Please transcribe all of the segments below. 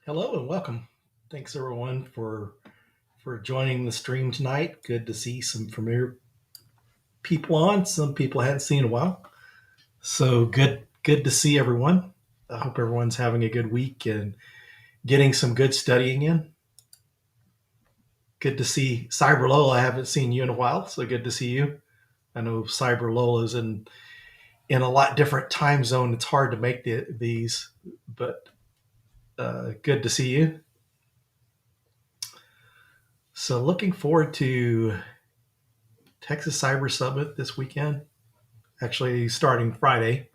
Hello and welcome. Thanks everyone for joining the stream tonight. Good to see some familiar people on. Some people I hadn't seen in a while. So good to see everyone. I hope everyone's having a good week and getting some good studying in. Good to see Cyber Lola. I haven't seen you in a while, so good to see you. I know Cyber Lola's in a lot different time zone. It's hard to make these, but good to see you. So looking forward to Texas Cyber Summit this weekend, actually starting Friday.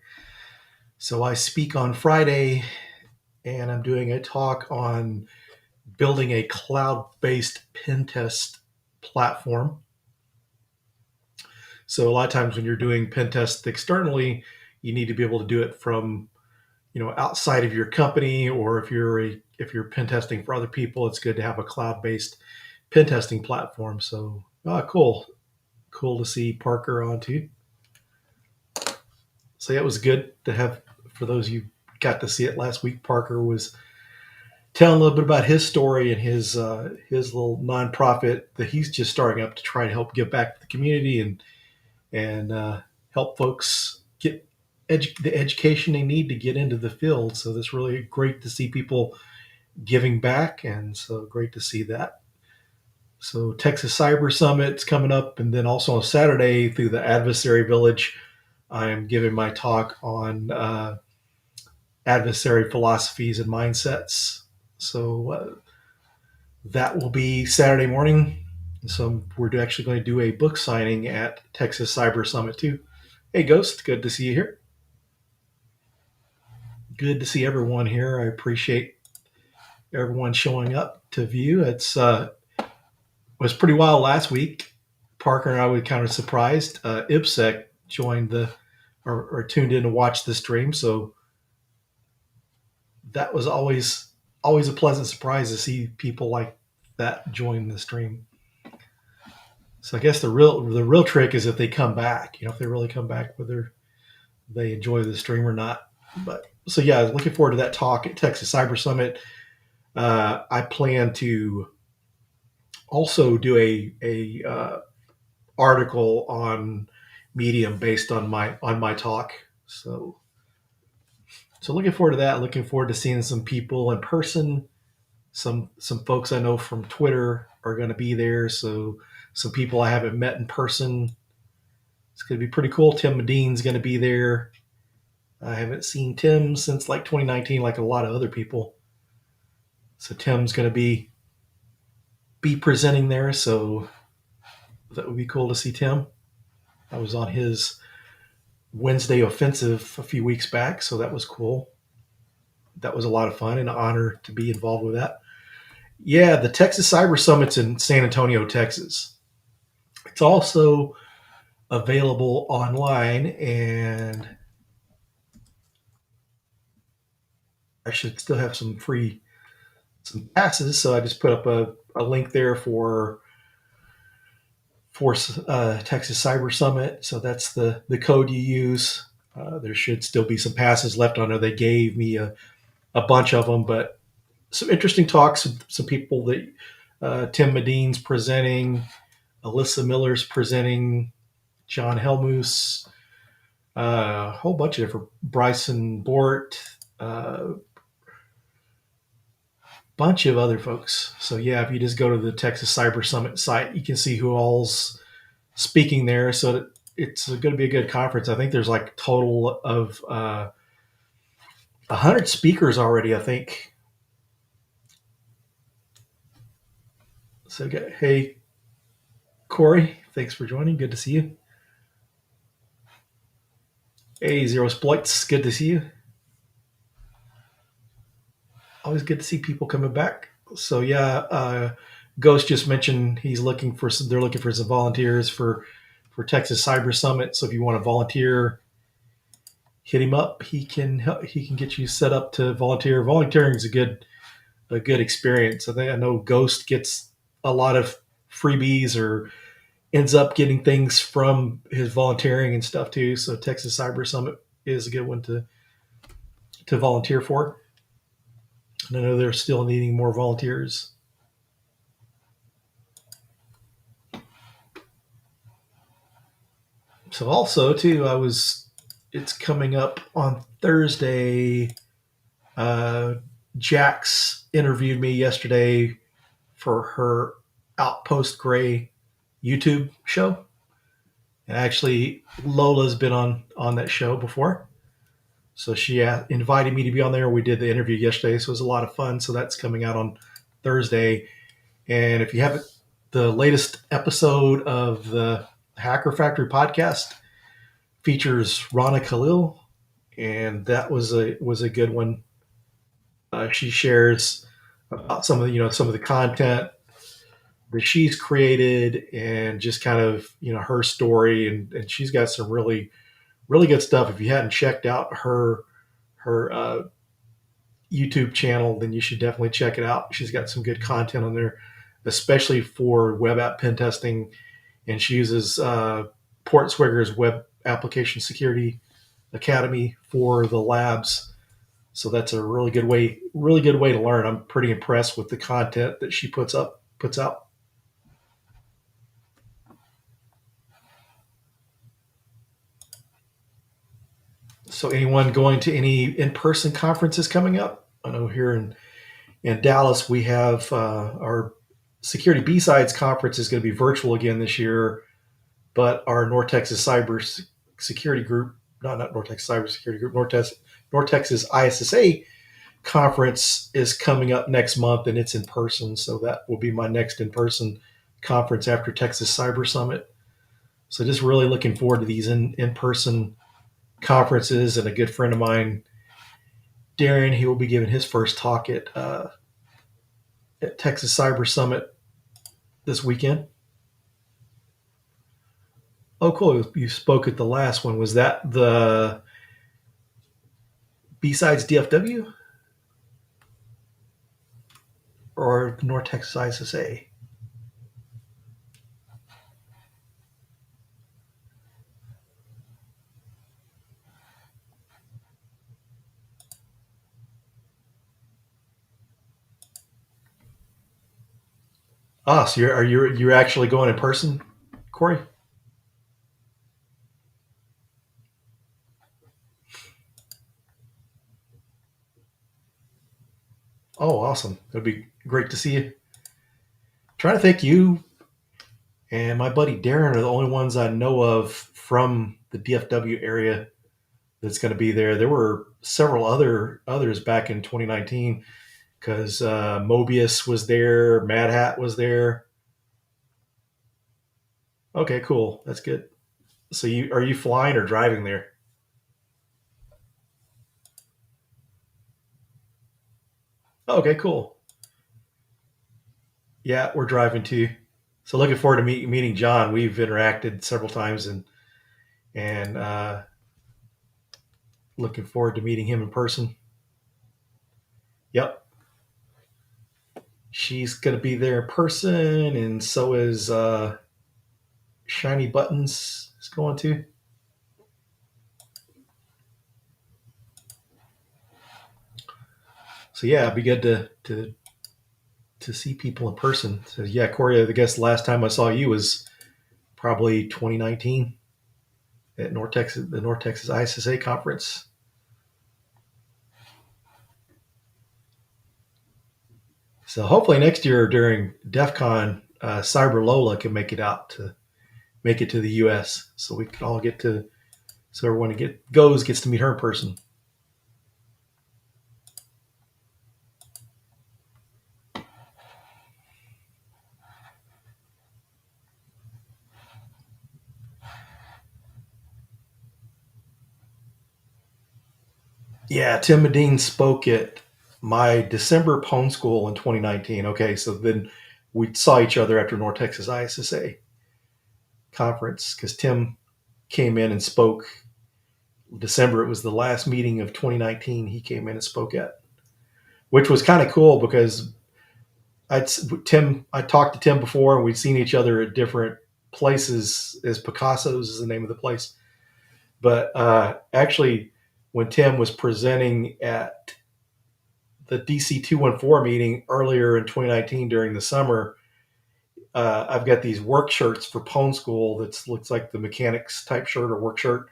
So I speak on Friday and I'm doing a talk on building a cloud based pen test platform. So a lot of times when you're doing pen tests externally, you need to be able to do it from outside of your company, or if you're pen testing for other people, it's good to have a cloud based pen testing platform. So cool to see Parker on too. So yeah, it was good to have. For those of you got to see it last week, Parker was telling a little bit about his story and his little nonprofit that he's just starting up to try to help give back to the community and help folks get the education they need to get into the field. So that's really great to see people giving back, and so great to see that. So Texas Cyber Summit's coming up, and then also on Saturday through the Adversary Village, I am giving my talk on adversary philosophies and mindsets. So that will be Saturday morning. So we're actually going to do a book signing at Texas Cyber Summit too. Hey, Ghost, good to see you here. Good to see everyone here. I appreciate everyone showing up to view. It was pretty wild last week. Parker and I were kind of surprised. IPSEC joined or tuned in to watch the stream. So that was always a pleasant surprise to see people like that join the stream. So I guess the real trick is if they come back. If they really come back, whether they enjoy the stream or not. But so yeah, looking forward to that talk at Texas Cyber Summit. I plan to also do a article on Medium based on my talk. So looking forward to that. Looking forward to seeing some people in person. Some folks I know from Twitter are going to be there. So some people I haven't met in person. It's going to be pretty cool. Tim Medine's going to be there. I haven't seen Tim since like 2019, like a lot of other people. So Tim's going to be presenting there. So that would be cool to see Tim. I was on his Wednesday offensive a few weeks back, so that was cool. That was a lot of fun and an honor to be involved with that. Yeah, the Texas Cyber Summit's in San Antonio, Texas. It's also available online, and I should still have some passes. So I just put up a link there for Texas Cyber Summit. So that's the code you use. There should still be some passes left on there. They gave me a bunch of them, but some interesting talks. Some people that Tim Medine's presenting, Alyssa Miller's presenting, John Helmus, a whole bunch of different Bryson Bort, bunch of other folks. So yeah, if you just go to the Texas Cyber Summit site, you can see who all's speaking there. So it's going to be a good conference. I think there's like a total of 100 speakers already, I think. So hey, Corey, thanks for joining. Good to see you. Hey, Zero Sploits, good to see you. Always good to see people coming back. So yeah, Ghost just mentioned they're looking for some volunteers for Texas Cyber Summit. So if you want to volunteer, hit him up. He can get you set up to volunteer. Volunteering is a good experience. I know Ghost gets a lot of freebies or ends up getting things from his volunteering and stuff too. So Texas Cyber Summit is a good one to volunteer for. And I know they're still needing more volunteers. So also too, it's coming up on Thursday. Uh, Jax interviewed me yesterday for her Outpost Gray YouTube show. And actually, Lola's been on that show before, so she invited me to be on there. We did the interview yesterday, so it was a lot of fun. So that's coming out on Thursday. And if you haven't, the latest episode of the Hacker Factory podcast features Rana Khalil, and that was a good one. She shares about some of the content that she's created and just kind of her story, and she's got some really good stuff. If you hadn't checked out her YouTube channel, then you should definitely check it out. She's got some good content on there, especially for web app pen testing, and she uses Portswigger's Web Application Security Academy for the labs. So that's a really good way to learn. I'm pretty impressed with the content that she puts out. So anyone going to any in-person conferences coming up? I know here in Dallas we have our Security B-Sides conference is going to be virtual again this year, but our North Texas Cyber Security Group, not North Texas Cyber Security Group, North Texas ISSA conference is coming up next month, and it's in person. So that will be my next in-person conference after Texas Cyber Summit. So just really looking forward to these in-person conferences. And a good friend of mine, Darren, he will be giving his first talk at Texas Cyber Summit this weekend. Oh, cool! You spoke at the last one. Was that the B-Sides DFW or North Texas ISSA? Ah, so you're actually going in person, Corey? Oh, awesome! It'd be great to see you. Trying to think, you and my buddy Darren are the only ones I know of from the DFW area that's going to be there. There were several others back in 2019 because Mobius was there, Mad Hat was there. Okay, cool. That's good. So you flying or driving there? Okay, cool. Yeah, we're driving too. So looking forward to meeting John. We've interacted several times, and looking forward to meeting him in person. Yep, she's going to be there in person, and so is Shiny Buttons is going to. So yeah, it'd be good to see people in person. So yeah, Corey, I guess the last time I saw you was probably 2019 at the North Texas ISSA conference. So hopefully next year during DEF CON, Cyber Lola can make it to the U.S. So we can all so everyone gets to meet her in person. Yeah, Tim Medine spoke at my December Pwn School in 2019. Okay, so then we saw each other after North Texas ISSA conference because Tim came in and spoke December. It was the last meeting of 2019. He came in and spoke at, which was kind of cool because I talked to Tim before and we'd seen each other at different places. As Picasso's is the name of the place, but actually, when Tim was presenting at the DC 214 meeting earlier in 2019 during the summer, I've got these work shirts for Pwn School that looks like the mechanics type shirt or work shirt,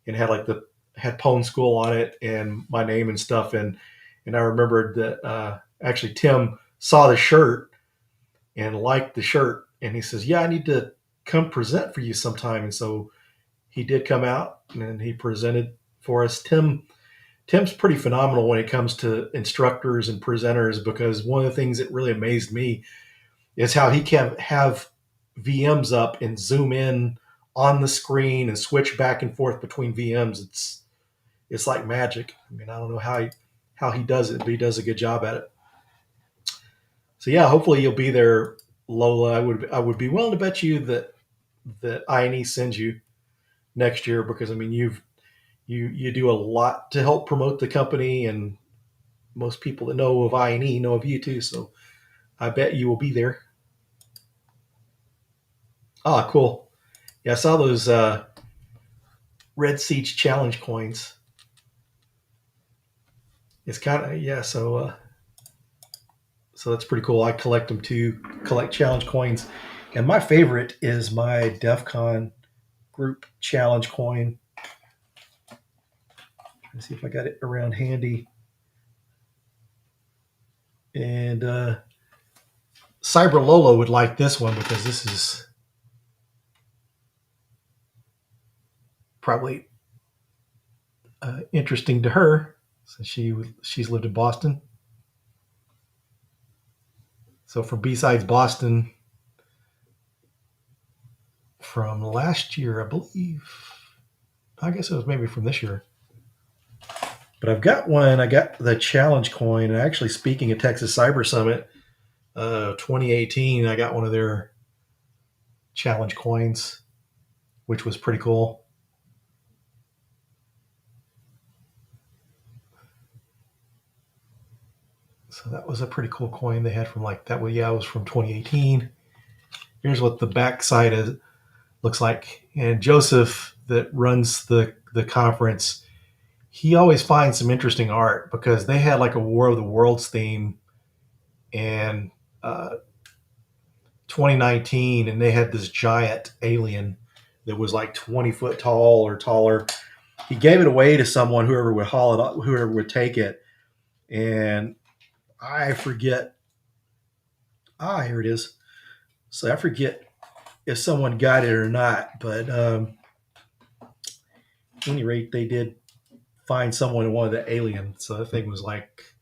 and had like the had Pwn School on it and my name and stuff. And I remembered that actually Tim saw the shirt and liked the shirt, and he says, "Yeah, I need to come present for you sometime." And so he did come out and he presented for us. Tim's pretty phenomenal when it comes to instructors and presenters, because one of the things that really amazed me is how he can have VMs up and zoom in on the screen and switch back and forth between VMs. It's like magic. I mean, I don't know how he does it, but he does a good job at it. So yeah, hopefully you'll be there, Lola. I would be willing to bet you that INE sends you next year, because I mean you do a lot to help promote the company, and most people that know of INE know of you too. So I bet you will be there. Ah, cool. Yeah, I saw those Red Siege challenge coins. It's kind of yeah. So that's pretty cool. I collect them too. Collect challenge coins, and my favorite is my DEF CON group challenge coin. Let's see if I got it around handy. And Cyber Lola would like this one, because this is probably interesting to her, since she's lived in Boston. So from B-Sides Boston from last year, I believe. I guess it was maybe from this year. But I've got one. I got the challenge coin. And actually, speaking at Texas Cyber Summit 2018, I got one of their challenge coins, which was pretty cool. So that was a pretty cool coin they had from like that. Well, yeah, it was from 2018. Here's what the backside is, looks like. And Joseph, that runs the conference, he always finds some interesting art, because they had like a War of the Worlds theme in 2019, and they had this giant alien that was like 20 foot tall or taller. He gave it away to someone, whoever would haul it up, whoever would take it, and I forget. Here it is. So I forget if someone got it or not, but at any rate, they did find someone who wanted the alien. So the thing was like,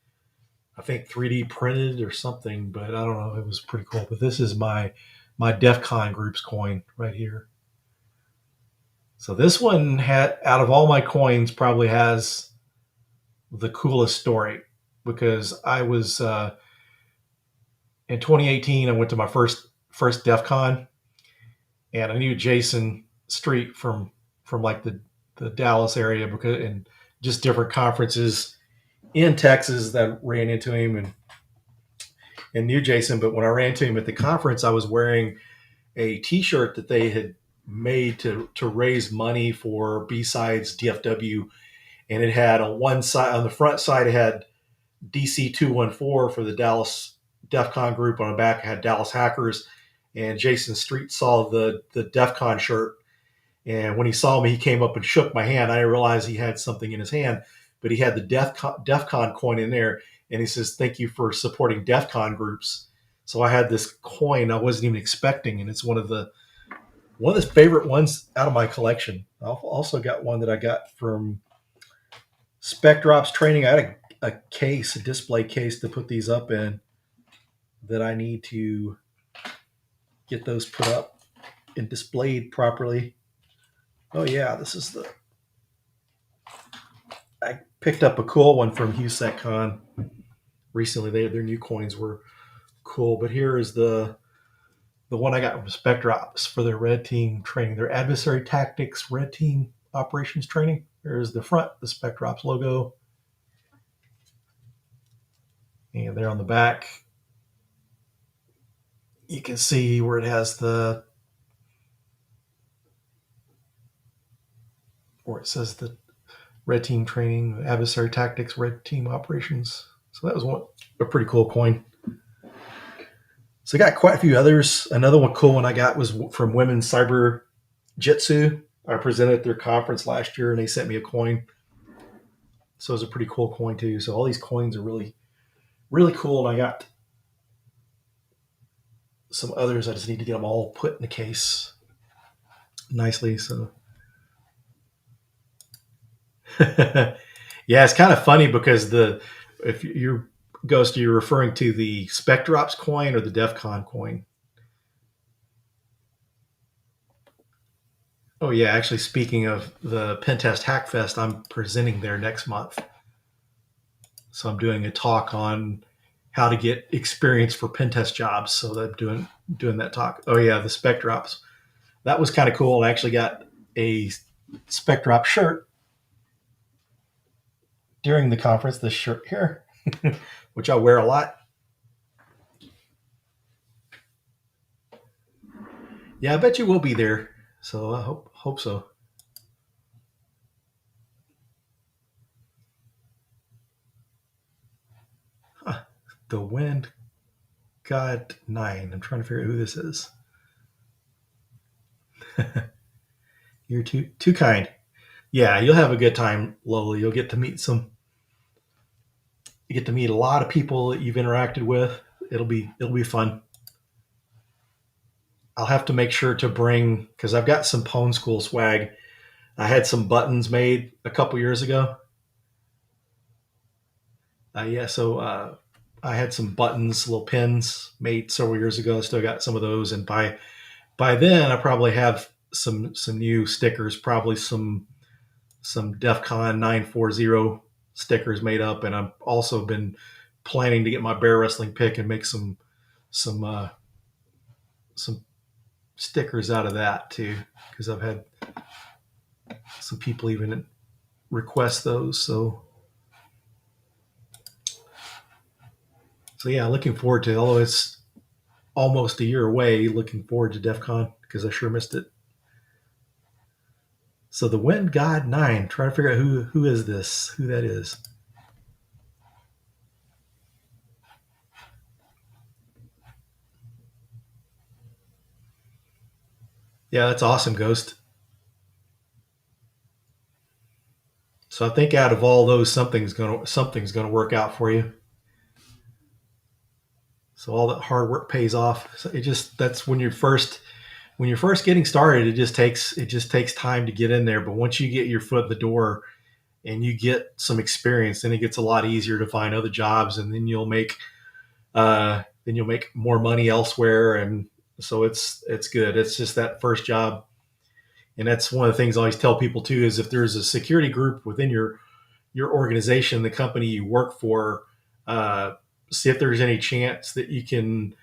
I think 3D printed or something, but I don't know. It was pretty cool. But this is my DEF CON group's coin right here. So this one had, out of all my coins, probably has the coolest story, because I was in 2018. I went to my first DEF CON, and I knew Jason Street from like the Dallas area, because and just different conferences in Texas that ran into him, and knew Jason. But when I ran into him at the conference, I was wearing a T-shirt that they had made to raise money for B-Sides DFW, and it had on one side, on the front side, it had DC 214 for the Dallas DEF CON group. On the back, it had Dallas Hackers, and Jason Street saw the DEF CON shirt. And when he saw me, he came up and shook my hand. I didn't realize he had something in his hand, but he had the DEF CON coin in there. And he says, "Thank you for supporting DEF CON groups." So I had this coin I wasn't even expecting, and it's one of the favorite ones out of my collection. I've also got one that I got from SpecDrops training. I had a case, a display case to put these up in, that I need to get those put up and displayed properly. Oh yeah, this is the. I picked up a cool one from HughesCon recently. Their new coins were cool, but here is the one I got from SpecDrops for their red team training, their adversary tactics red team operations training. There's the front, the SpecDrops logo, and there on the back, you can see where it has where it says the red team training, adversary tactics, red team operations. So that was a pretty cool coin. So I got quite a few others. Another one cool one I got was from Women's Cyber Jitsu. I presented at their conference last year, and they sent me a coin. So it was a pretty cool coin too. So all these coins are really, really cool. And I got some others. I just need to get them all put in the case nicely. So yeah, it's kind of funny because if you're Ghost, you're referring to the Spectrops coin or the DEF CON coin? Oh yeah, actually speaking of the Pentest Hackfest, I'm presenting there next month. So I'm doing a talk on how to get experience for pentest jobs. So I'm doing that talk. Oh yeah, the Spectrops. That was kind of cool. I actually got a Spectrop shirt during the conference. This shirt here, which I wear a lot. Yeah, I bet you will be there. So I hope so. Huh. The Wind God 9. I'm trying to figure out who this is. You're too kind. Yeah, you'll have a good time, Lola. You get to meet a lot of people that you've interacted with. It'll be fun. I'll have to make sure to bring because I've got some Pwn School swag. I had some buttons made a couple years ago. Yeah, so I had some buttons, little pins made several years ago. I still got some of those, and by then I probably have some new stickers, probably some DEF CON 940 stickers made up, and I've also been planning to get my bear wrestling pick and make some some stickers out of that too, because I've had some people even request those. So yeah, looking forward to it. Although it's almost a year away, looking forward to DEF CON because I sure missed it. So the Wind God 9, trying to figure out who is this, who that is. Yeah, that's awesome, Ghost. So I think out of all those, something's gonna work out for you. So all that hard work pays off. So it just that's when you're first getting started, it just takes time to get in there. But once you get your foot in the door and you get some experience, then it gets a lot easier to find other jobs, and then you'll make more money elsewhere, and so it's good. It's just that first job, and that's one of the things I always tell people too is if there's a security group within your organization, the company you work for, see if there's any chance that you can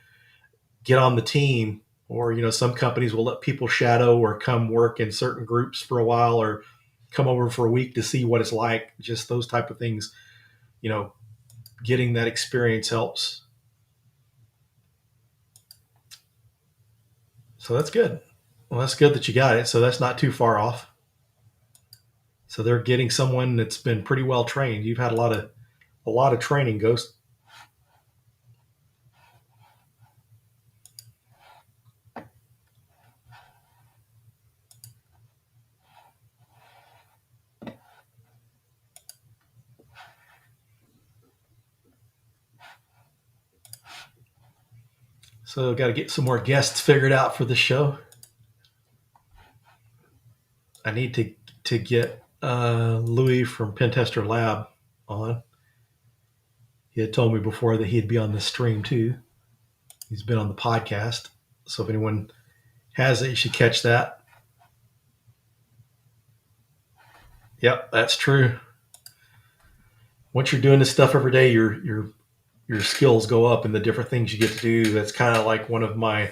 get on the team. Or some companies will let people shadow or come work in certain groups for a while, or come over for a week to see what it's like. Just those type of things. You know, getting that experience helps. So that's good. Well, that's good that you got it. So that's not too far off. So they're getting someone that's been pretty well trained. You've had a lot of training, Ghost. So got to get some more guests figured out for the show. I need to get Louis from Pentester Lab on. He had told me before that he'd be on the stream too. He's been on the podcast. So if anyone has it, you should catch that. Yep, that's true. Once you're doing this stuff every day, your skills go up and the different things you get to do. That's kind of like one of my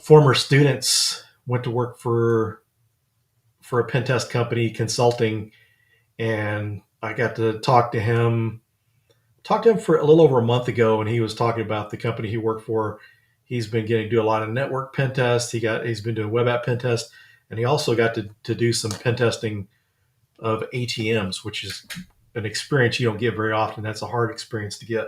former students went to work for a pen test company consulting, and I got to talk to him for a little over a month ago, and he was talking about the company he worked for. He's been getting to do a lot of network pen tests. He's been doing web app pen tests, and he also got to do some pen testing of ATMs, which is an experience you don't get very often. That's a hard experience to get.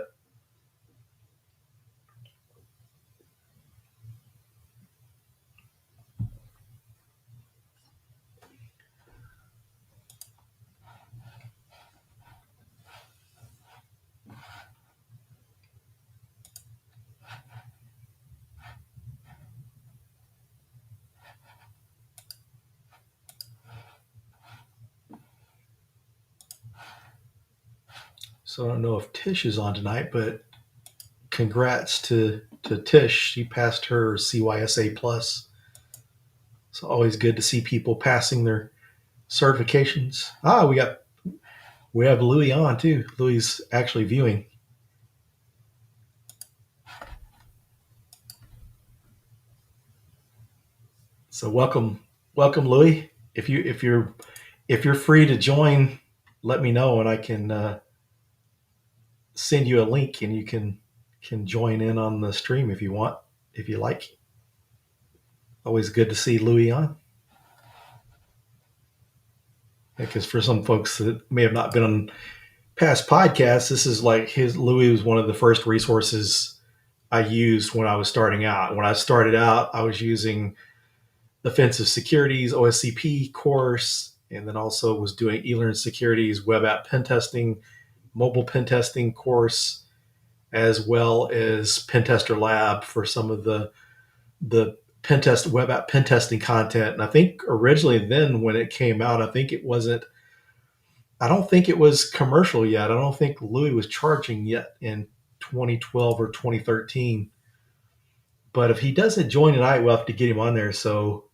So I don't know if Tish is on tonight, but congrats to Tish. She passed her CYSA plus. It's always good to see people passing their certifications. We have Louis on too. Louis is actually viewing. So welcome Louis. If you're free to join, let me know and I can send you a link and you can join in on the stream if you want, if you like. Always good to see Louis on. Because for some folks that may have not been on past podcasts, this is like his Louis was one of the first resources I used when I was starting out. When I started out, I was using Offensive Securities OSCP course, and then also was doing eLearn Securities web app pen testing, mobile pen testing course, as well as Pentester Lab for some of the pen test web app pen testing content. And I think originally then when it came out, I don't think it was commercial yet. I don't think Louis was charging yet in 2012 or 2013. But if he doesn't join tonight, we'll have to get him on there. So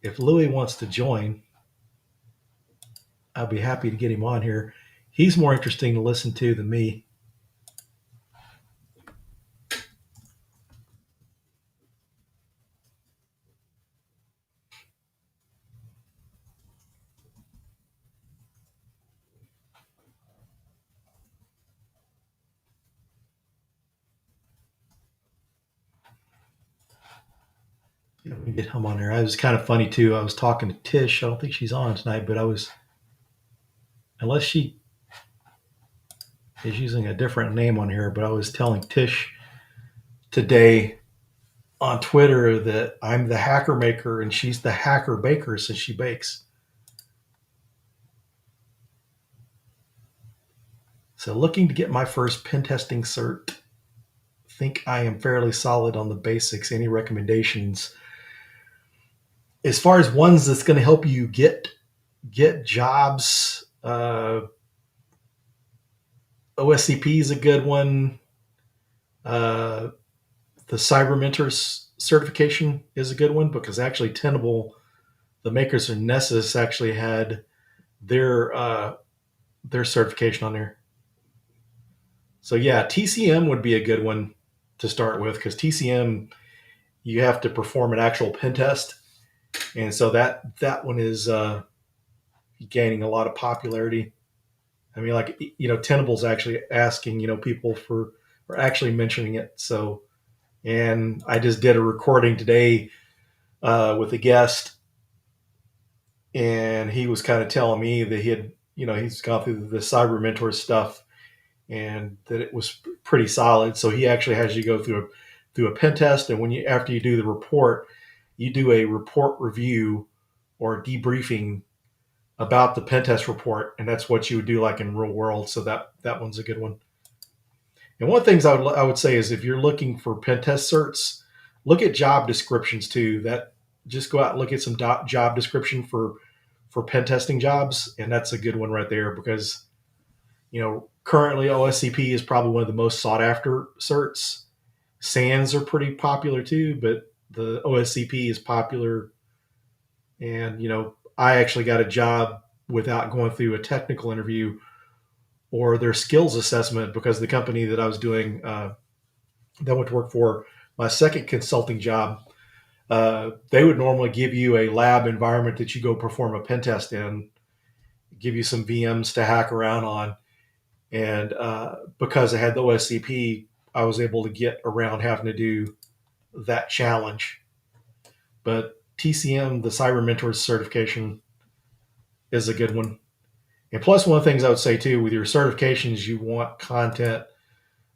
if Louis wants to join, I'll be happy to get him on here. He's more interesting to listen to than me. Let me get him on there. I was kind of funny too. I was talking to Tish. I don't think she's on tonight, but unless she is using a different name on here, but I was telling Tish today on Twitter that I'm the hacker maker and she's the hacker baker since she bakes. So looking to get my first pen testing cert. Think I am fairly solid on the basics. Any recommendations? As far as ones that's going to help you get jobs, OSCP is a good one. Uh, the Cyber Mentors certification is a good one because actually Tenable, the makers of Nessus, actually had their certification on there. So yeah, TCM would be a good one to start with because TCM you have to perform an actual pen test, and so that one is gaining a lot of popularity. I mean, like Tenable's actually asking people for or actually mentioning it. So, and I just did a recording today with a guest, and he was kind of telling me that he had he's gone through the Cyber Mentor stuff and that it was pretty solid. So he actually has you go through a pen test, and when you after you do the report, you do a report review or debriefing about the pen test report, and that's what you would do like in real world. So that one's a good one. And one of the things I would say is if you're looking for pen test certs, look at job descriptions too. That just go out and look at some job description for pen testing jobs, and that's a good one right there because currently OSCP is probably one of the most sought after certs. SANS are pretty popular too, but the OSCP is popular. And I actually got a job without going through a technical interview or their skills assessment because the company that I was doing that I went to work for, my second consulting job, they would normally give you a lab environment that you go perform a pen test in, give you some VMs to hack around on. And because I had the OSCP, I was able to get around having to do that challenge. But TCM, the Cyber Mentors certification, is a good one. And plus, one of the things I would say too, with your certifications, you want content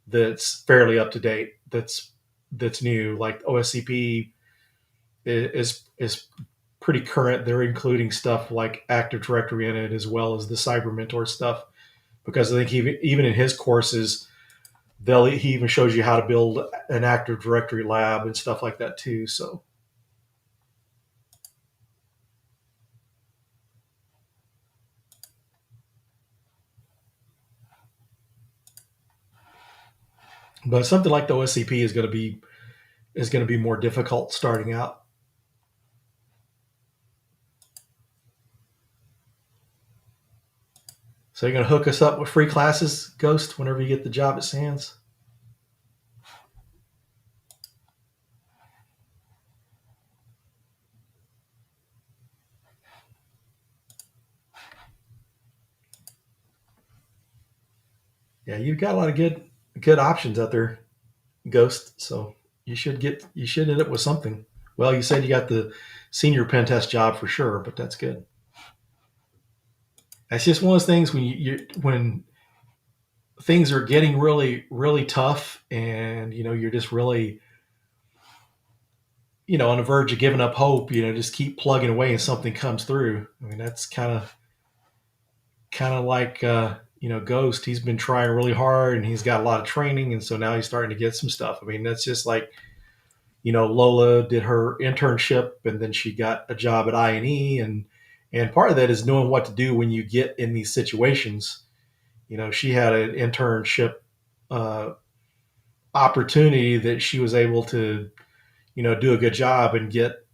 that's fairly up to date, that's new. Like OSCP is pretty current. They're including stuff like Active Directory in it as well as the Cyber Mentor stuff. Because I think even in his courses, he even shows you how to build an Active Directory lab and stuff like that too. So, but something like the OSCP is going to be more difficult starting out. So you're going to hook us up with free classes, Ghost, whenever you get the job at Sands. Yeah, you've got a lot of good options out there, Ghost. So you should end up with something. Well, you said you got the senior pen test job for sure, but that's good. That's just one of those things when things are getting really really tough, and you're just really on the verge of giving up hope. Just keep plugging away and something comes through. I mean, that's kind of like Ghost. He's been trying really hard and he's got a lot of training, and so now he's starting to get some stuff. I mean, that's just like Lola did her internship and then she got a job at INE, and part of that is knowing what to do when you get in these situations. She had an internship uh, opportunity that she was able to do a good job and get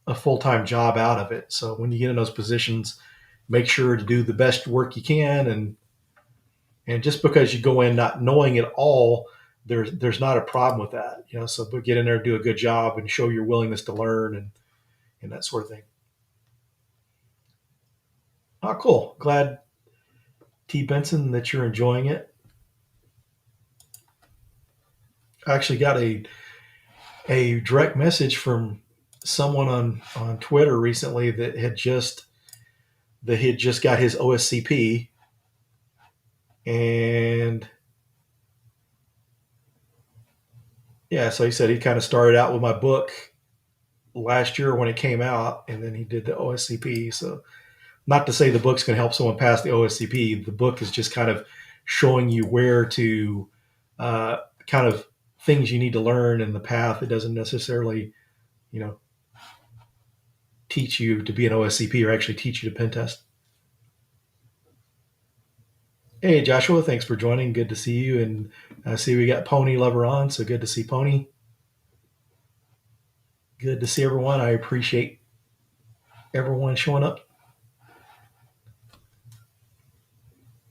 a full-time job out of it. So when you get in those positions, make sure to do the best work you can, and just because you go in not knowing it all, there's not a problem with that. So but get in there, do a good job, and show your willingness to learn, and that sort of thing. Oh, cool. Glad, T. Benson, that you're enjoying it. I actually got a direct message from someone on Twitter recently that he had just got his OSCP, and yeah, so he said he kind of started out with my book last year when it came out, and then he did the OSCP. So, not to say the book's going to help someone pass the OSCP. The book is just kind of showing you where to, kind of things you need to learn in the path. It doesn't necessarily, you know, teach you to be an OSCP or actually teach you to pen test. Hey, Joshua, thanks for joining. Good to see you. And I see we got Pony Lover on, so good to see Pony. Good to see everyone. I appreciate everyone showing up.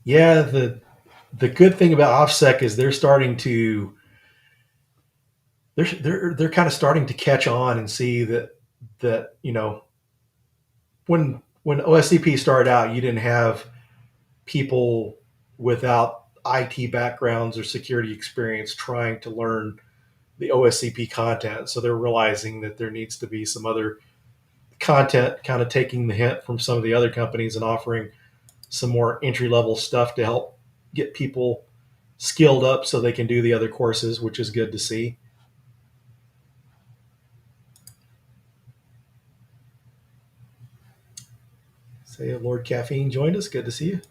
Yeah, the good thing about OffSec is they're kind of starting to catch on and see that when OSCP started out, you didn't have people without IT backgrounds or security experience trying to learn the OSCP content. So they're realizing that there needs to be some other content, kind of taking the hint from some of the other companies and offering some more entry level stuff to help get people skilled up so they can do the other courses, which is good to see. Say, Lord Caffeine joined us. Good to see you.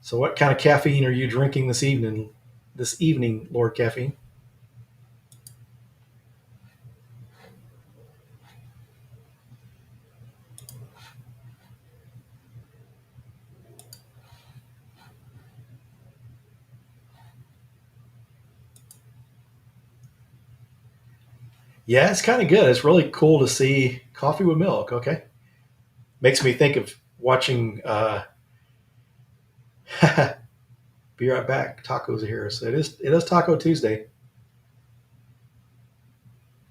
So, what kind of caffeine are you drinking this evening? This evening, Lord Caffeine. Yeah, it's kind of good. It's really cool to see coffee with milk. Okay, makes me think of watching. Be right back. Tacos are here, so it is Taco Tuesday.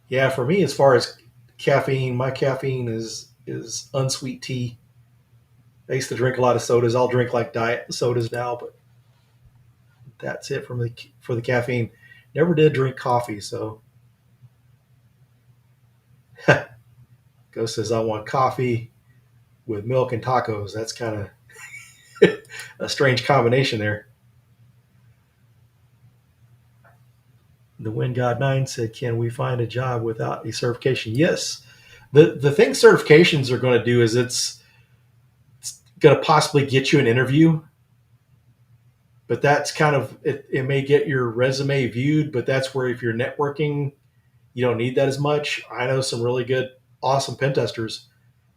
Yeah, for me, as far as caffeine, my caffeine is unsweet tea. I used to drink a lot of sodas. I'll drink like diet sodas now, but that's it for the caffeine. Never did drink coffee, so Ghost says I want coffee. with milk and tacos. That's kind of a strange combination there. The Wind God 9 said, "Can we find a job without a certification?" Yes. The thing certifications are going to do is it's going to possibly get you an interview, but that's kind of it may get your resume viewed, but that's where if you're networking, you don't need that as much. I know some really good, awesome pen testers.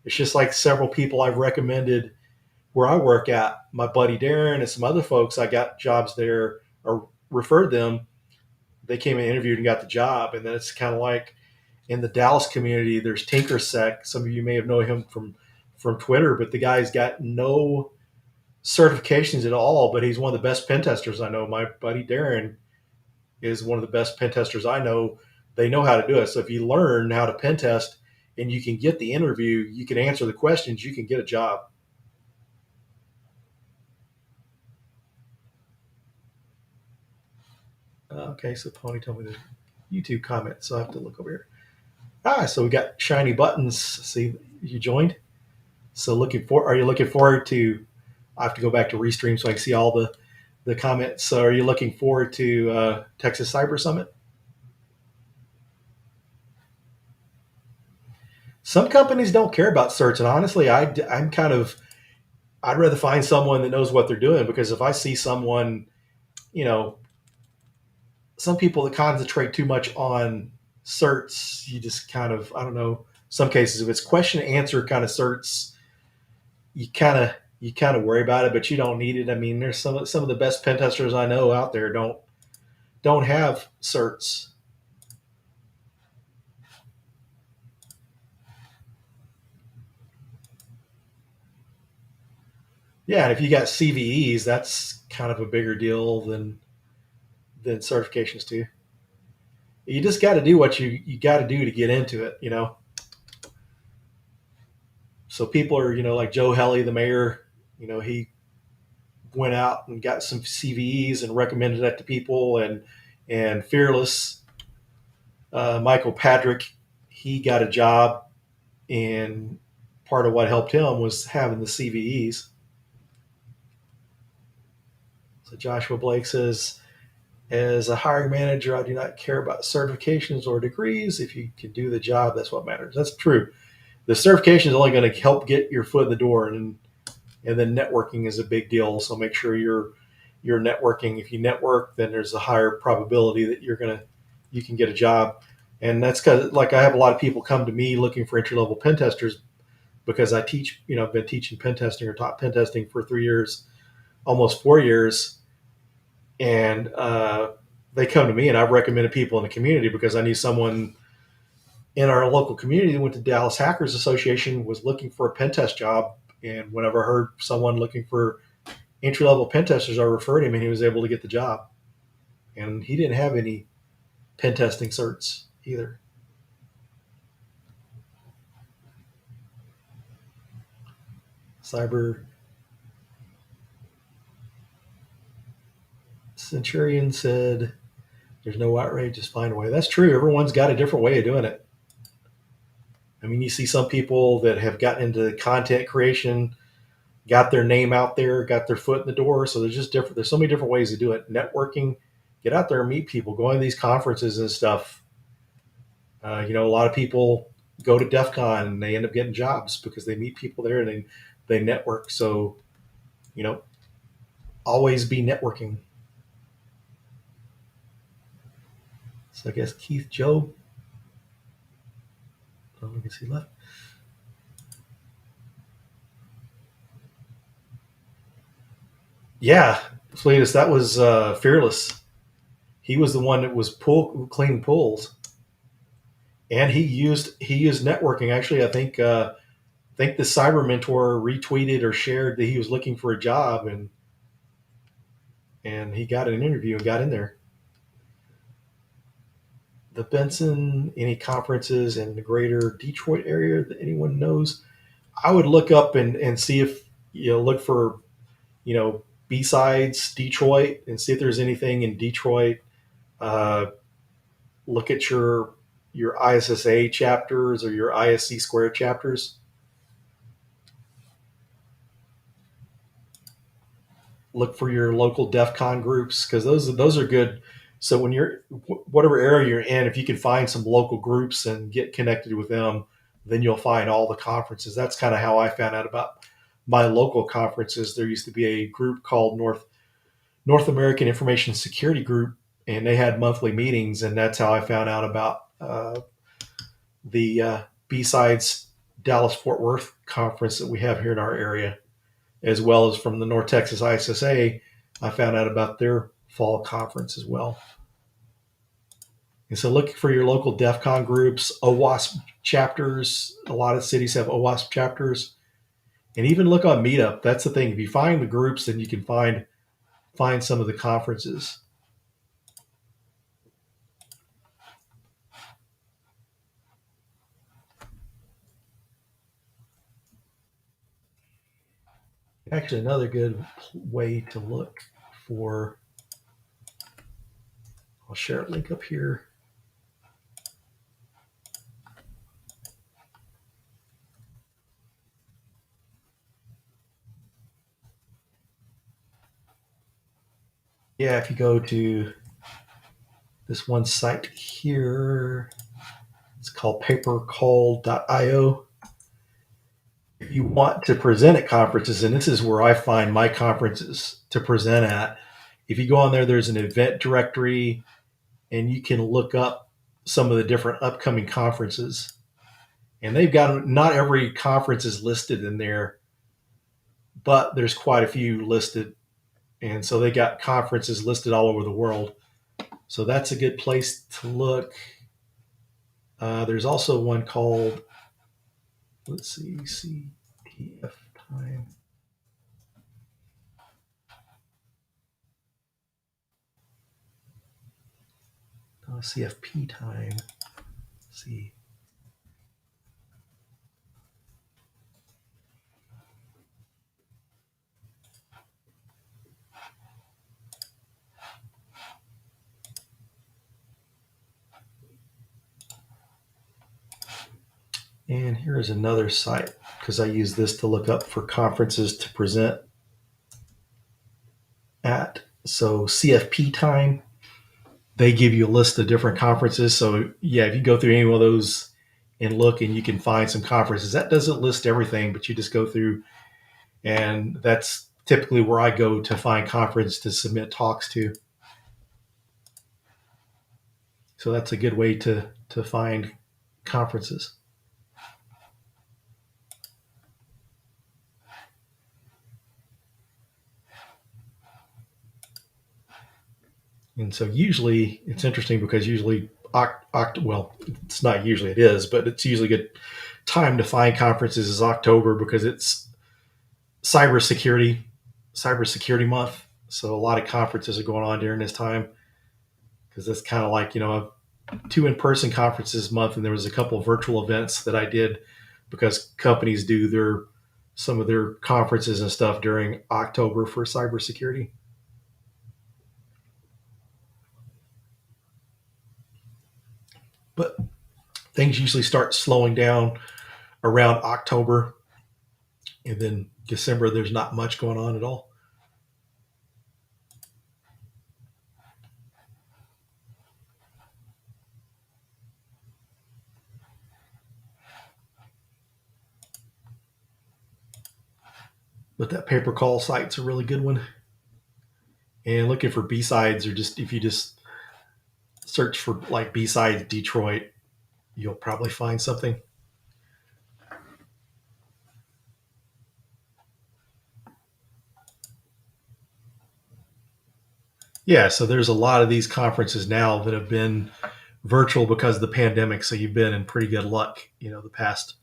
It's just like several people I've recommended where I work at, my buddy Darren and some other folks. I got jobs there or referred them. They came and interviewed and got the job, and then it's kind of like in the Dallas community, there's Tinkersec. Some of you may have known him from Twitter, but the guy's got no certifications at all, but he's one of the best pen testers I know. My buddy Darren is one of the best pen testers I know. They know how to do it. So if you learn how to pen test and you can get the interview, you can answer the questions, you can get a job. Okay, so Pony told me the YouTube comment, so I have to look over here. So we got shiny buttons. See, you joined. So are you looking forward to? I have to go back to Restream so I can see all the comments. So are you looking forward to Texas Cyber Summit? Some companies don't care about certs, and honestly, I'm kind of I'd rather find someone that knows what they're doing because if I see someone, you know, some people that concentrate too much on certs, you just kind of I don't know. Some cases, if it's question and answer kind of certs, you kind of worry about it, but you don't need it. I mean, there's some of the best pen testers I know out there don't have certs. Yeah, and if you got CVEs, that's kind of a bigger deal than certifications too. You just got to do what you got to do to get into it, you know. So people are, like Joe Helly, the mayor, he went out and got some CVEs and recommended that to people, and Fearless, Michael Patrick, he got a job, and part of what helped him was having the CVEs. So Joshua Blake says, as a hiring manager, I do not care about certifications or degrees. If you can do the job, that's what matters. That's true. The certification is only going to help get your foot in the door, and then networking is a big deal. So make sure you're networking. If you network, then there's a higher probability that you can get a job. And that's because, like, I have a lot of people come to me looking for entry level pen testers because I teach. I've been teaching pen testing or taught pen testing for 3 years, almost 4 years, and they come to me, and I've recommended people in the community because I knew someone in our local community that went to Dallas Hackers Association was looking for a pen test job. And whenever I heard someone looking for entry level pen testers, I referred him, and he was able to get the job. And he didn't have any pen testing certs either. Cyber Centurion said, "There's no outrage, just find a way." That's true. Everyone's got a different way of doing it. I mean, you see some people that have gotten into content creation, got their name out there, got their foot in the door. So there's just different. There's so many different ways to do it. Networking, get out there and meet people. Going to these conferences and stuff. A lot of people go to DEF CON and they end up getting jobs because they meet people there and they network. So, you know, always be networking. So I guess Keith Joe. Oh, I guess he left. Yeah, Fleetus, that was Fearless. He was the one that was cleaning pools, and he used networking. Actually, I think the Cyber Mentor retweeted or shared that he was looking for a job, and he got an interview and got in there. The Benson, any conferences in the greater Detroit area that anyone knows? I would look up and see if look for B-sides Detroit and see if there's anything in Detroit. Uh, Look at your ISSA chapters or your ISC square chapters. Look for your local DEF CON groups because those are good. So when you're whatever area you're in, if you can find some local groups and get connected with them, then you'll find all the conferences. That's kind of how I found out about my local conferences. There used to be a group called North American Information Security Group, and they had monthly meetings, and that's how I found out about the B-Sides Dallas Fort Worth conference that we have here in our area, as well as from the North Texas ISSA. I found out about their fall conference as well. And so look for your local DEF CON groups, OWASP chapters. A lot of cities have OWASP chapters. And even look on Meetup. That's the thing. If you find the groups, then you can find some of the conferences. Actually, another good way to look for, I'll share a link up here. Yeah, if you go to this one site here, it's called papercall.io. If you want to present at conferences, and this is where I find my conferences to present at, if you go on there, there's an event directory and you can look up some of the different upcoming conferences. And they've got, not every conference is listed in there, but there's quite a few listed. And so they got conferences listed all over the world. So that's a good place to look. There's also one called, let's see, CTF time. CFP time. Let's see. And here is another site because I use this to look up for conferences to present at. So CFP time, they give you a list of different conferences. So yeah, if you go through any one of those and look, and you can find some conferences. That doesn't list everything, but you just go through, and that's typically where I go to find conference to submit talks to. So that's a good way to find conferences. And so usually it's interesting because usually well, it's not usually, it is, but it's usually a good time to find conferences is October because it's cybersecurity month. So a lot of conferences are going on during this time because it's kind of like, two in-person conferences a month, and there was a couple of virtual events that I did because companies do some of their conferences and stuff during October for cybersecurity. But things usually start slowing down around October, and then December there's not much going on at all. But that paper call site's a really good one. And looking for B-Sides, or just if you just search for like B-Sides Detroit, you'll probably find something. Yeah, so there's a lot of these conferences now that have been virtual because of the pandemic. So you've been in pretty good luck, the past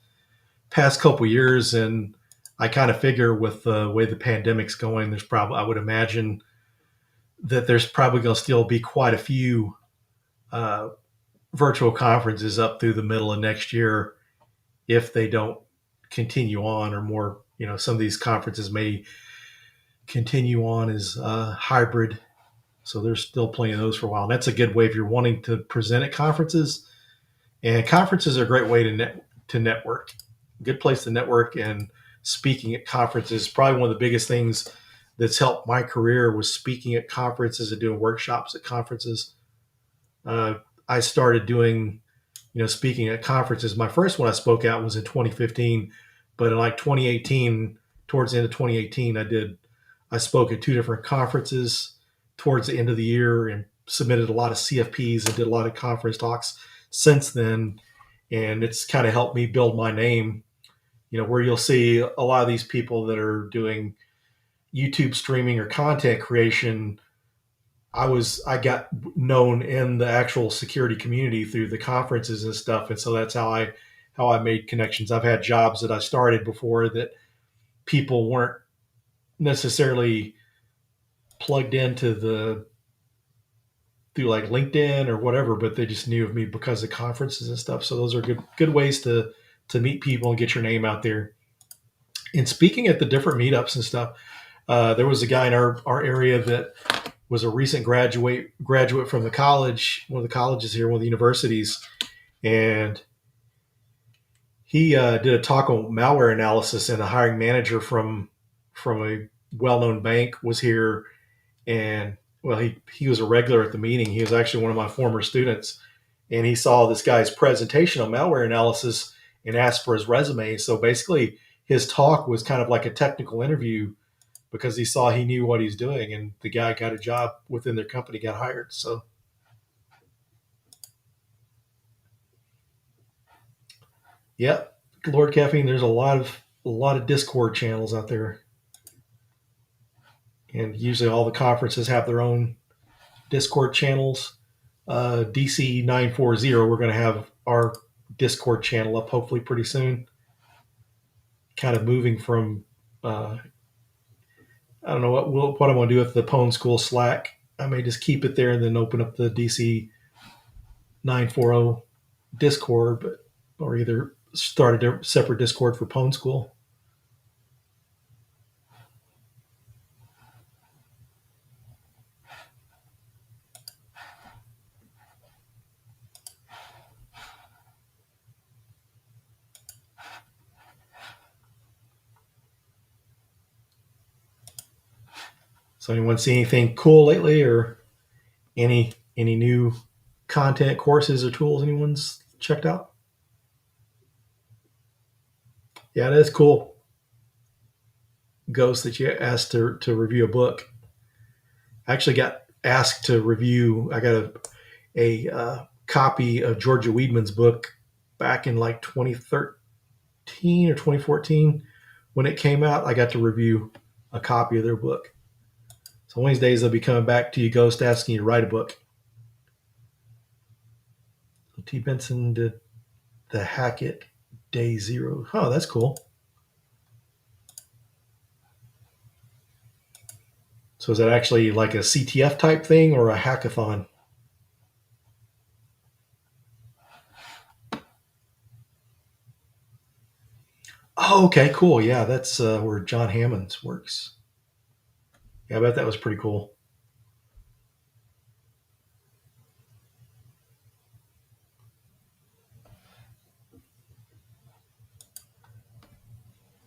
couple years. And I kind of figure with the way the pandemic's going, there's probably, I would imagine that there's probably going to still be quite a few uh, virtual conferences up through the middle of next year if they don't continue on, or more, some of these conferences may continue on as hybrid. So there's still plenty of those for a while. And that's a good way if you're wanting to present at conferences. And conferences are a great way to network. Good place to network, and speaking at conferences is probably one of the biggest things that's helped my career was speaking at conferences and doing workshops at conferences. Uh, I started doing, speaking at conferences. My first one I spoke at was in 2015, but in like 2018, towards the end of 2018, I spoke at two different conferences towards the end of the year and submitted a lot of CFPs and did a lot of conference talks since then. And it's kind of helped me build my name, where you'll see a lot of these people that are doing YouTube streaming or content creation. I got known in the actual security community through the conferences and stuff, and so that's how I made connections. I've had jobs that I started before that people weren't necessarily plugged into the through like LinkedIn or whatever, but they just knew of me because of conferences and stuff. So those are good ways to meet people and get your name out there. And speaking at the different meetups and stuff, there was a guy in our area that was a recent graduate from the college, one of the colleges here, one of the universities, and he did a talk on malware analysis. And the hiring manager from a well-known bank was here, and well, he was a regular at the meeting. He was actually one of my former students, and he saw this guy's presentation on malware analysis and asked for his resume. So basically, his talk was kind of like a technical interview because he saw he knew what he's doing, and the guy got a job within their company, got hired. So yeah, Lord Caffeine. There's a lot of Discord channels out there, and usually all the conferences have their own Discord channels. DC 940, we're going to have our Discord channel up hopefully pretty soon. Kind of moving from, I don't know what I want to do with the Pwn School Slack. I may just keep it there and then open up the DC 940 Discord, or either start a separate Discord for Pwn School. So anyone see anything cool lately, or any new content, courses, or tools anyone's checked out? Yeah, that is cool. Ghost, that you asked to review a book. I actually got asked to review. I got a copy of Georgia Weidman's book back in like 2013 or 2014 when it came out. I got to review a copy of their book. So one of these days they'll be coming back to you, Ghost, asking you to write a book. T. Benson did the Hackett Day Zero. Oh, that's cool. So is that actually like a CTF type thing or a hackathon? Oh, okay, cool. Yeah, that's where John Hammonds works. Yeah, I bet that was pretty cool.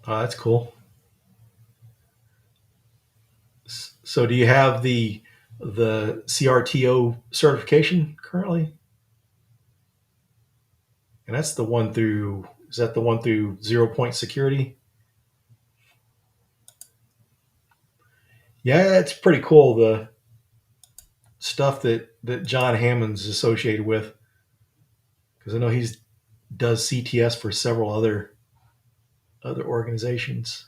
Oh, that's cool. So do you have the CRTO certification currently? And that's the one through, is that the one through Zero Point Security? Yeah, it's pretty cool, the stuff that John Hammond's associated with, because I know he's does CTS for several other organizations.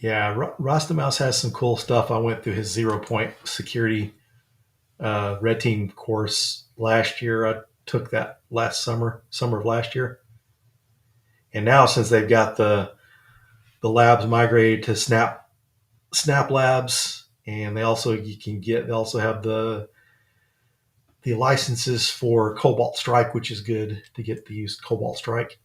Yeah, Rostamaus has some cool stuff. I went through his Zero Point Security Red Team course last year. I took that last summer of last year. And now since they've got the labs migrated to Snap Labs, and they also have the licenses for Cobalt Strike, which is good to get to use Cobalt Strike.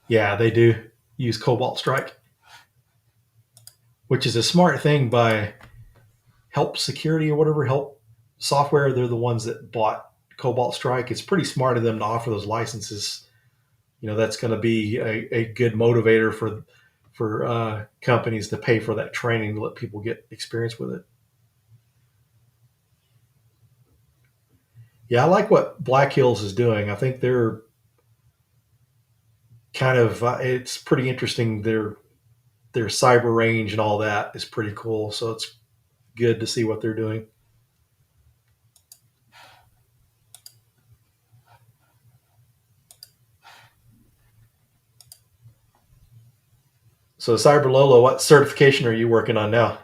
Yeah, they do use Cobalt Strike, which is a smart thing by Help Security or whatever, Help Software. They're the ones that bought Cobalt Strike. It's pretty smart of them to offer those licenses. That's going to be a good motivator for companies to pay for that training to let people get experience with it. Yeah, I like what Black Hills is doing. I think they're kind of it's pretty interesting. Their cyber range and all that is pretty cool. So it's good to see what they're doing. So Cyber Lolo, what certification are you working on now?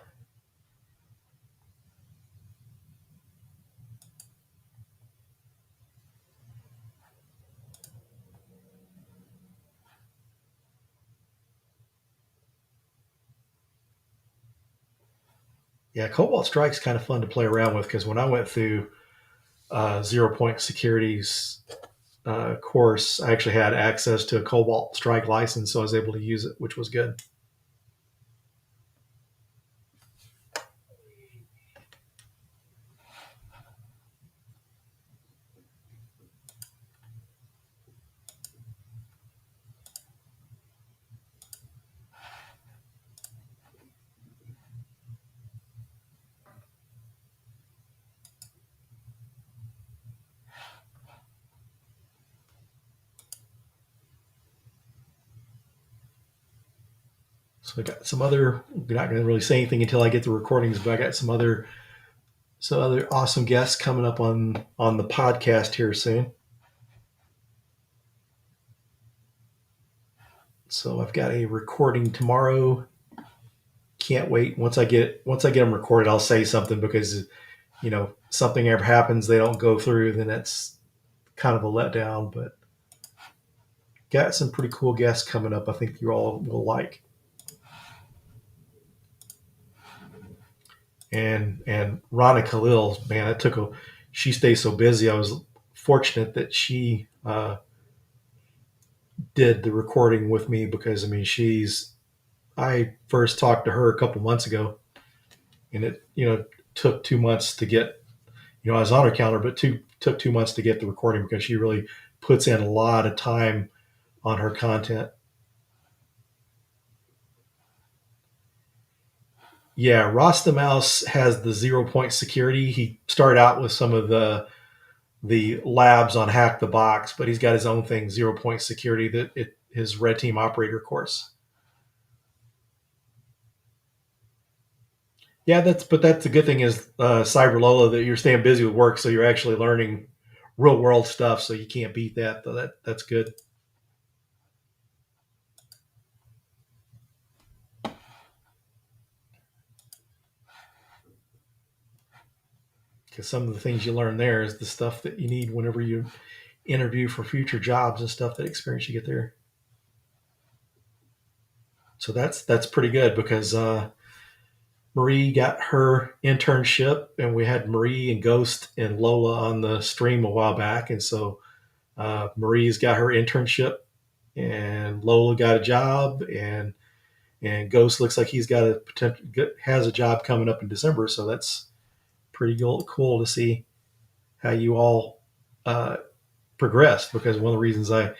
Yeah, Cobalt Strike's kind of fun to play around with because when I went through Zero Point Security's course, I actually had access to a Cobalt Strike license, so I was able to use it, which was good. So I got some other. We're not going to really say anything until I get the recordings, but I got some other awesome guests coming up on the podcast here soon. So I've got a recording tomorrow. Can't wait. Once I get them recorded, I'll say something because something ever happens they don't go through, then that's kind of a letdown. But got some pretty cool guests coming up. I think you all will like. And Rana Khalil, man, it took a. She stays so busy. I was fortunate that she did the recording with me because I mean she's. I first talked to her a couple months ago, and it took 2 months to get. I was on her calendar, but took 2 months to get the recording because she really puts in a lot of time on her content. Yeah, Ross the Mouse has the 0 Point Security. He started out with some of the labs on Hack the Box, but he's got his own thing, 0 Point Security, his Red Team Operator course. Yeah, that's the good thing is Cyber Lola that you're staying busy with work, so you're actually learning real world stuff. So you can't beat that. So that's good. Because some of the things you learn there is the stuff that you need whenever you interview for future jobs and stuff. That experience you get there. So that's pretty good because Marie got her internship, and we had Marie and Ghost and Lola on the stream a while back, and so Marie's got her internship, and Lola got a job, and Ghost looks like he's got a potential has a job coming up in December, so that's pretty cool to see how you all uh, progressed. Because one of the reasons I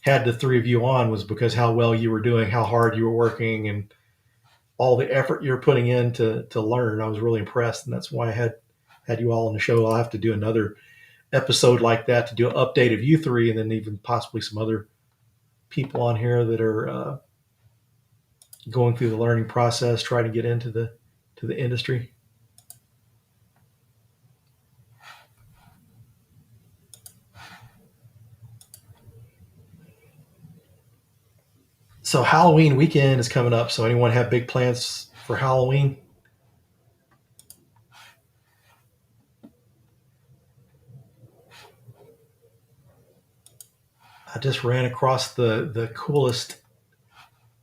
had the three of you on was because how well you were doing, how hard you were working, and all the effort you're putting in to learn. I was really impressed, and that's why I had you all on the show. I'll have to do another episode like that to do an update of you three, and then even possibly some other people on here that are going through the learning process, trying to get into the industry. So Halloween weekend is coming up. So anyone have big plans for Halloween? I just ran across the coolest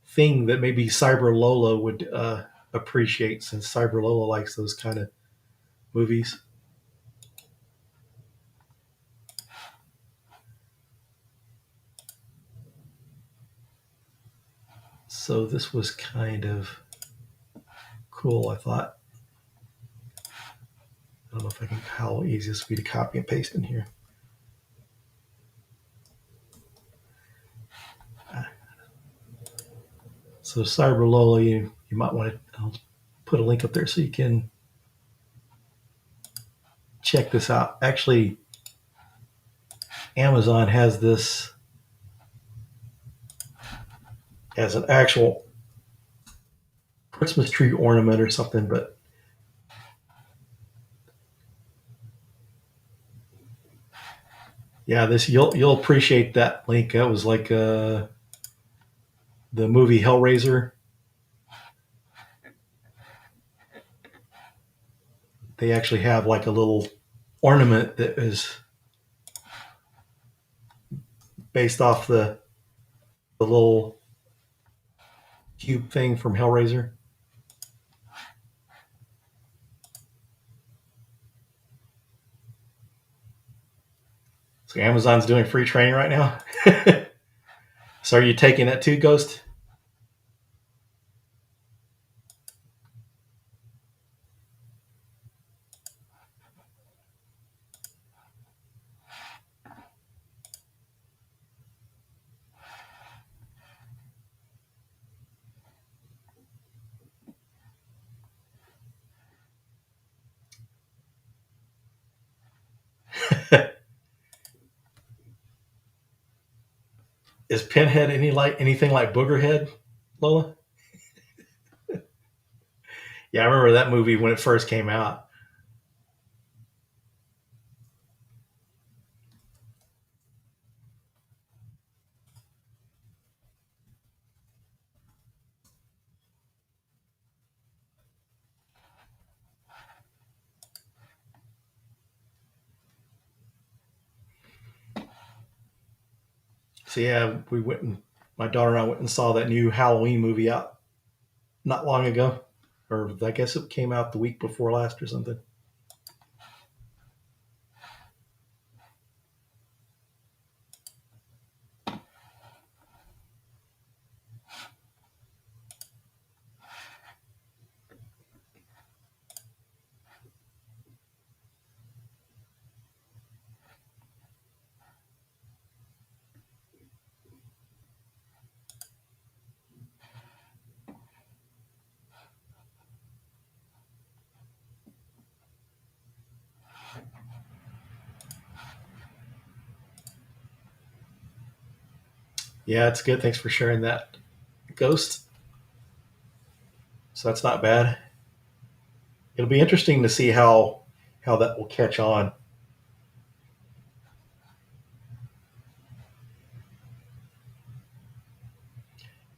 thing that maybe Cyber Lola would appreciate, since Cyber Lola likes those kind of movies. So this was kind of cool, I thought. I don't know if I can, how easy this would be to copy and paste in here. So Cyber Lola, you might want to, I'll put a link up there so you can check this out. Actually, Amazon has this as an actual Christmas tree ornament or something, but yeah, this you'll appreciate that link. That was like the movie Hellraiser. They actually have like a little ornament that is based off the little cube thing from Hellraiser. So Amazon's doing free training right now. So are you taking it too, Ghost? Is Pinhead anything like Boogerhead, Lola? Yeah, I remember that movie when it first came out. So yeah, we went and my daughter and I went and saw that new Halloween movie out not long ago, or I guess it came out the week before last or something. Yeah, it's good. Thanks for sharing that, Ghost. So that's not bad. It'll be interesting to see how that will catch on.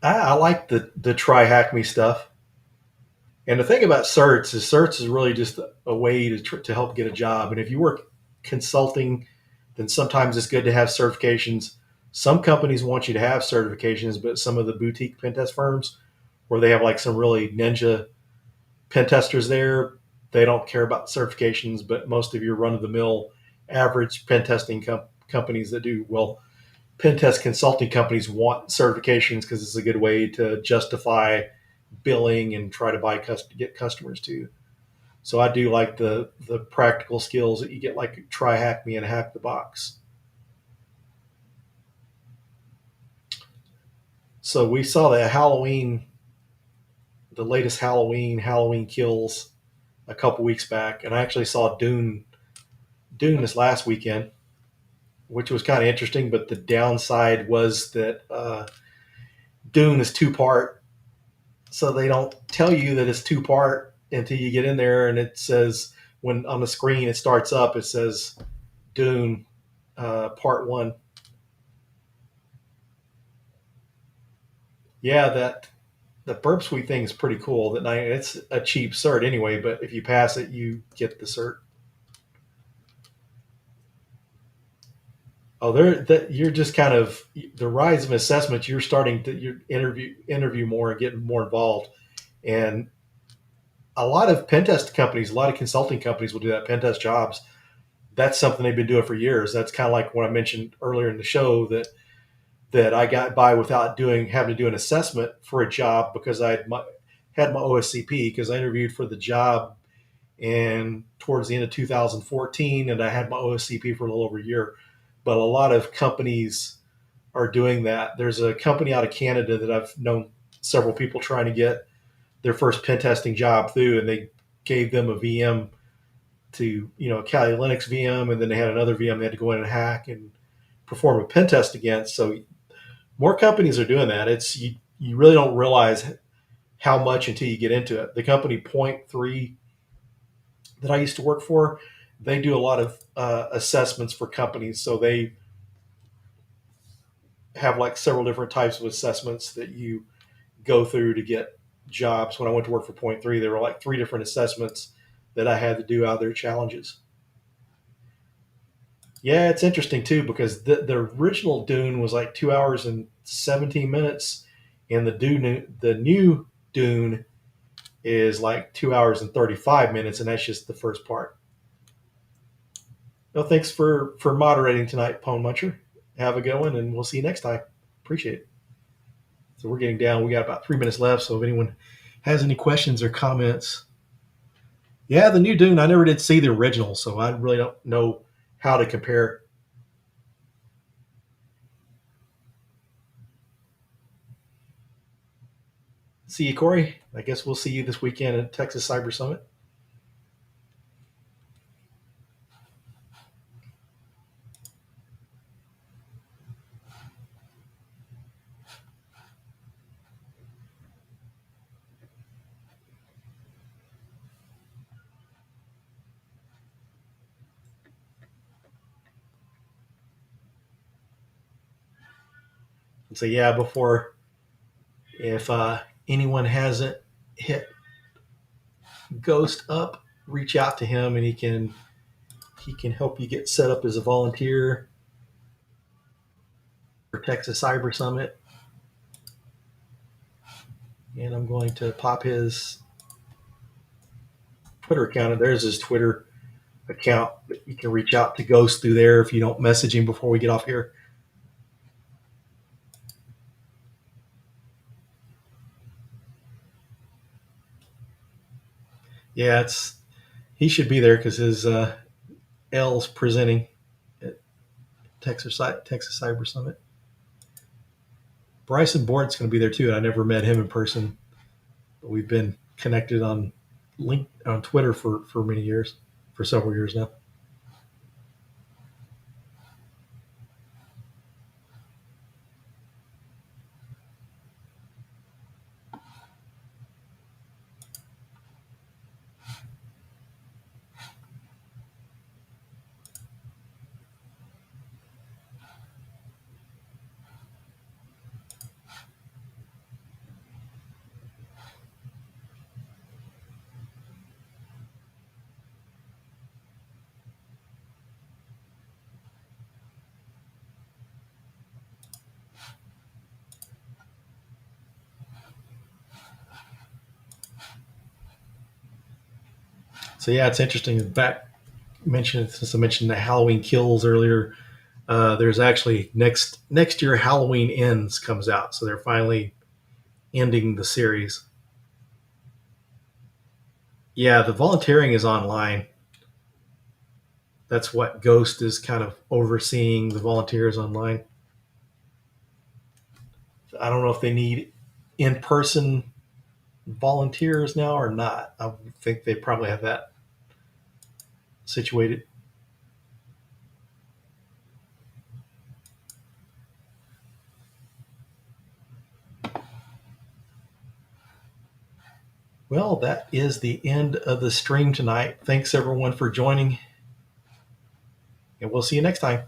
I like the try hack me stuff. And the thing about certs is really just a way to help get a job. And if you work consulting, then sometimes it's good to have certifications. Some companies want you to have certifications, but some of the boutique pen test firms, where they have like some really ninja pen testers there, they don't care about certifications. But most of your run of the mill average pen testing companies that do well, pen test consulting companies want certifications because it's a good way to justify billing and try to get customers too. So I do like the practical skills that you get, like try hack me and hack the box. So we saw that the latest Halloween Kills a couple weeks back, and I actually saw Dune this last weekend, which was kind of interesting. But the downside was that Dune is two part, so they don't tell you that it's two part until you get in there, and it says when on the screen it starts up, it says Dune Part One. Yeah, that the burp suite thing is pretty cool. That it's a cheap cert anyway, but if you pass it, you get the cert. Oh, you're just kind of the rise of assessments. You're starting to you interview more and get more involved. And a lot of pen test companies, a lot of consulting companies will do that. Pen test jobs. That's something they've been doing for years. That's kind of like what I mentioned earlier in the show that I got by without having to do an assessment for a job because had my OSCP because I interviewed for the job and towards the end of 2014, and I had my OSCP for a little over a year. But a lot of companies are doing that. There's a company out of Canada that I've known several people trying to get their first pen testing job through, and they gave them a VM to, a Kali Linux VM, and then they had another VM they had to go in and hack and perform a pen test against. So more companies are doing that. You really don't realize how much until you get into it. The company Point Three that I used to work for, they do a lot of assessments for companies. So they have like several different types of assessments that you go through to get jobs. When I went to work for Point Three, there were like three different assessments that I had to do out of their challenges. Yeah, it's interesting too because the original Dune was like 2 hours and 17 minutes, and the new Dune is like 2 hours and 35 minutes, and that's just the first part. No, thanks for moderating tonight, Pone Muncher. Have a good one, and we'll see you next time. Appreciate it. So we're getting down. We got about 3 minutes left. So if anyone has any questions or comments, yeah, the new Dune. I never did see the original, so I really don't know how to compare. See you, Corey. I guess we'll see you this weekend at Texas Cyber Summit. And so yeah, before if anyone hasn't hit Ghost up, reach out to him and he can help you get set up as a volunteer for Texas Cyber Summit. And I'm going to pop his Twitter account. And there's his Twitter account. You can reach out to Ghost through there if you don't message him before we get off here. Yeah, he should be there because his L's presenting at Texas Cyber Summit. Bryson Bort's going to be there too. I never met him in person, but we've been connected on Twitter for many years, for several years now. So yeah, it's interesting. Back since I mentioned the Halloween Kills earlier, there's actually next year Halloween Ends comes out, so they're finally ending the series. Yeah, the volunteering is online. That's what Ghost is kind of overseeing the volunteers online. I don't know if they need in person volunteers now or not. I think they probably have that situated. Well, that is the end of the stream tonight. Thanks everyone for joining, and we'll see you next time.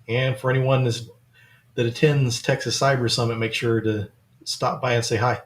And for anyone that attends Texas Cyber Summit, make sure to stop by and say hi.